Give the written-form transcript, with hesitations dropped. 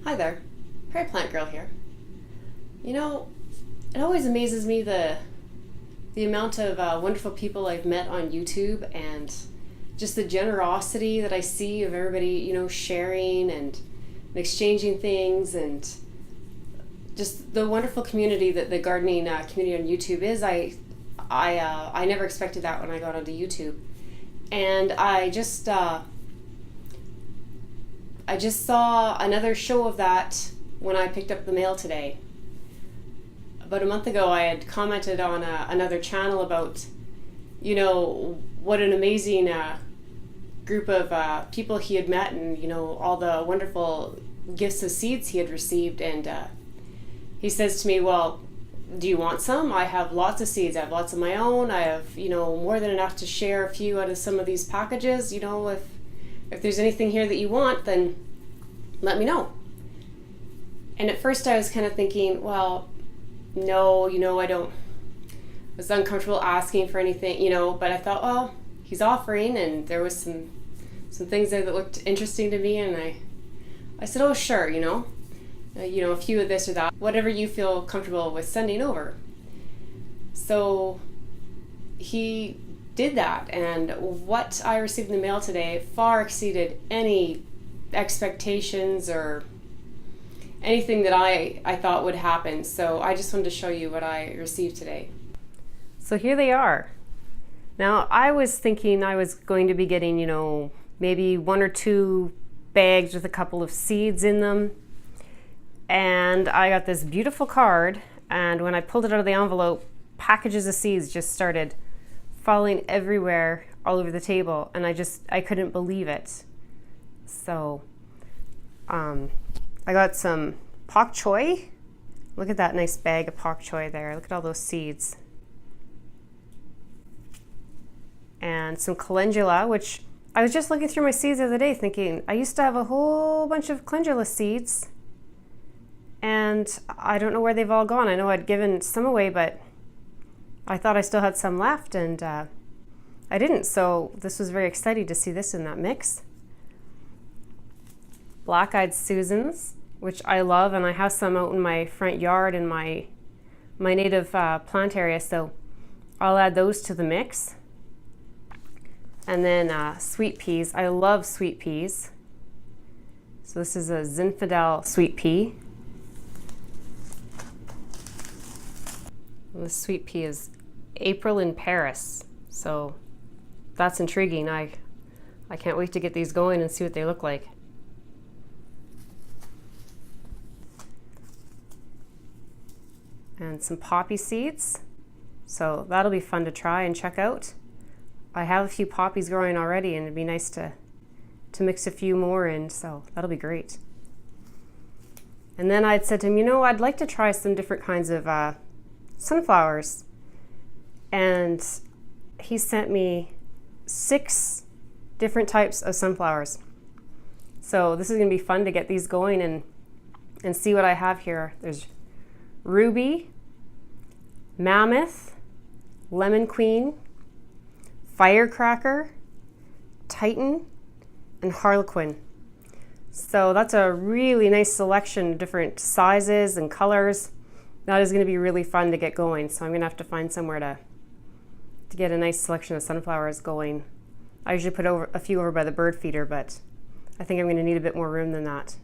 Hi there, Prairie Plant Girl here. You know, it always amazes me the amount of wonderful people I've met on YouTube and just the generosity that I see of everybody, sharing and exchanging things and just the wonderful community that the gardening community on YouTube is. I never expected that when I got onto YouTube, and I just saw another show of that when I picked up the mail today. About a month ago, I had commented on another channel about, what an amazing group of people he had met, and all the wonderful gifts of seeds he had received. And he says to me, "Well, do you want some? I have lots of seeds. I have lots of my own. I have more than enough to share a few out of some of these packages. If there's anything here that you want, then let me know." And at first I was kind of thinking, well, no, I don't. I was uncomfortable asking for anything, but I thought, well, he's offering, and there was some things there that looked interesting to me, and I said, oh, sure, a few of this or that, whatever you feel comfortable with sending over. So he did that, and what I received in the mail today far exceeded any expectations or anything that I thought would happen. So I just wanted to show you what I received today. So here they are. Now, I was thinking I was going to be getting, maybe 1 or 2 bags with a couple of seeds in them. And I got this beautiful card, and when I pulled it out of the envelope, packages of seeds just started falling everywhere all over the table, and I couldn't believe it. So I got some pak choi. Look at that nice bag of pak choi there. Look at all those seeds. And some calendula, which I was just looking through my seeds the other day thinking, I used to have a whole bunch of calendula seeds, and I don't know where they've all gone. I know I'd given some away, but I thought I still had some left, and I didn't. So this was very exciting to see this in that mix. Black-eyed Susans, which I love, and I have some out in my front yard in my native plant area, so I'll add those to the mix. And then sweet peas. I love sweet peas. So this is a Zinfandel sweet pea. And the sweet pea is April in Paris. So that's intriguing. I can't wait to get these going and see what they look like. And some poppy seeds. So that'll be fun to try and check out. I have a few poppies growing already, and it'd be nice to mix a few more in, so that'll be great. And then I'd said to him, I'd like to try some different kinds of sunflowers. And he sent me 6 different types of sunflowers. So this is going to be fun to get these going and see what I have here. There's Ruby, Mammoth, Lemon Queen, Firecracker, Titan, and Harlequin. So that's a really nice selection of different sizes and colors. That is going to be really fun to get going. So I'm going to have to find somewhere to get a nice selection of sunflowers going. I usually put a few over by the bird feeder, but I think I'm going to need a bit more room than that.